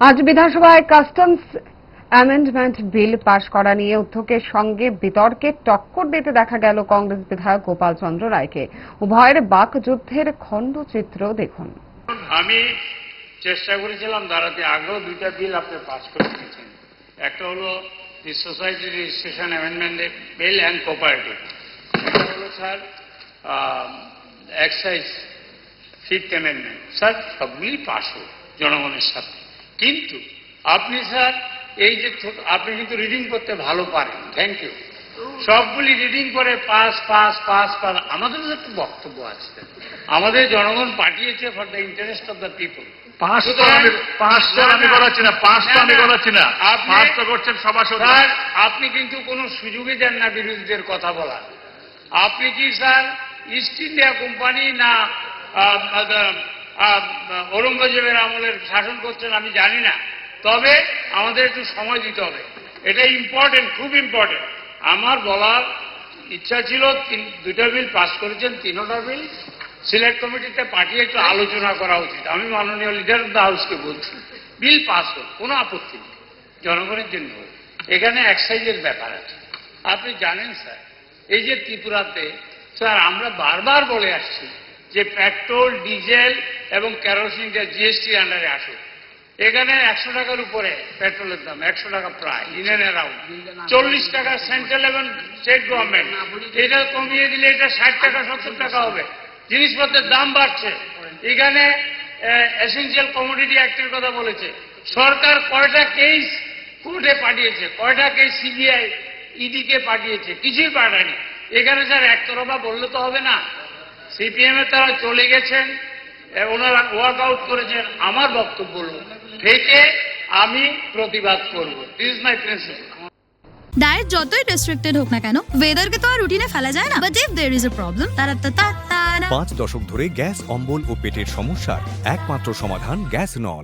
আজ বিধানসভায় customs amendment bill পাশ করা নিয়ে উদ্যোগের সঙ্গে বিতর্কে টক্কর দিতে দেখা গেল কংগ্রেস বিধায়ক গোপাল চন্দ্র রায়কে। উভয়ের বাকযুদ্ধের খণ্ডচিত্র দেখুন। আমি চেষ্টা করেছিলাম দাঁড়াতে, আগেও দুইটা বিল আপনি পাস করে দিয়েছেন। একটা হলো দি society registration amendment Bill and cooperative, একটা হলো sir excise fifth amendment. Sir সবগুলি পাস হোক জনগণের সাথে, কিন্তু আপনি স্যার এই যে আপনি কিন্তু রিডিং করতে ভালো পারেন, থ্যাংক ইউ। সবগুলি রিডিং করে পাস পাস পাস পাস। আমাদেরও একটা বক্তব্য আছে, আমাদের জনগণ পাঠিয়েছে for the interest of the people. আপনি কিন্তু কোনো সুযোগই দেন না বিরোধীদের কথা বলার। আপনি কি স্যার ইস্ট ইন্ডিয়া কোম্পানি না ঔরঙ্গজেবের আমলের শাসন করছেন আমি জানি না, তবে আমাদের একটু সময় দিতে হবে। এটা ইম্পর্টেন্ট, খুব ইম্পর্টেন্ট। আমার বলার ইচ্ছা ছিল দুইটা বিল পাস করেছেন, তিনটা বিল সিলেক্ট কমিটিতে পাঠিয়ে একটু আলোচনা করা উচিত। আমি মাননীয় লিডার অফ দ্য হাউসকে বলছি, বিল পাস হোক, কোনো আপত্তি নেই, জনগণের জন্য হোক। এখানে এক্সাইজের ব্যাপার আছে। আপনি জানেন স্যার, এই যে ত্রিপুরাতে স্যার আমরা বারবার বলে আসছি যে পেট্রোল, ডিজেল এবং কেরোসিনটা জিএসটির আন্ডারে আসুক। এখানে 100 টাকার উপরে পেট্রোলের দাম, 100 টাকা প্রায় ইন এন্ড অ্যারাউন্ড। 40 টাকা সেন্ট্রাল এবং স্টেট গভর্নমেন্ট, এটা কমিয়ে দিলে এটা 60 টাকা 70 টাকা হবে। জিনিসপত্রের দাম বাড়ছে। এখানে এসেনশিয়াল কমোডিটি অ্যাক্টের কথা বলেছে সরকার। কয়টা কেস কোর্টে পাঠিয়েছে, কয়টা কেস সিবিআই ইডিকে পাঠিয়েছে, কিছুই পাঠায়নি। এখানে স্যার একতরফা বললে তো হবে না। সিপিএম এর তারা চলে গেছেন, ওনারা ওয়ার্ক আউট করেছেন। আমার বক্তব্য হল থেকে আমি প্রতিবাদ করব। This is my principal. Diet যতই রেস্ট্রিক্টেড হোক না কেন, ওয়েদারকে তো আর রুটিনে ফেলা যায় না। But if there is a problem, 5 দশক ধরে গ্যাস, অম্বল ও পেটের সমস্যার একমাত্র সমাধান গ্যাস নল।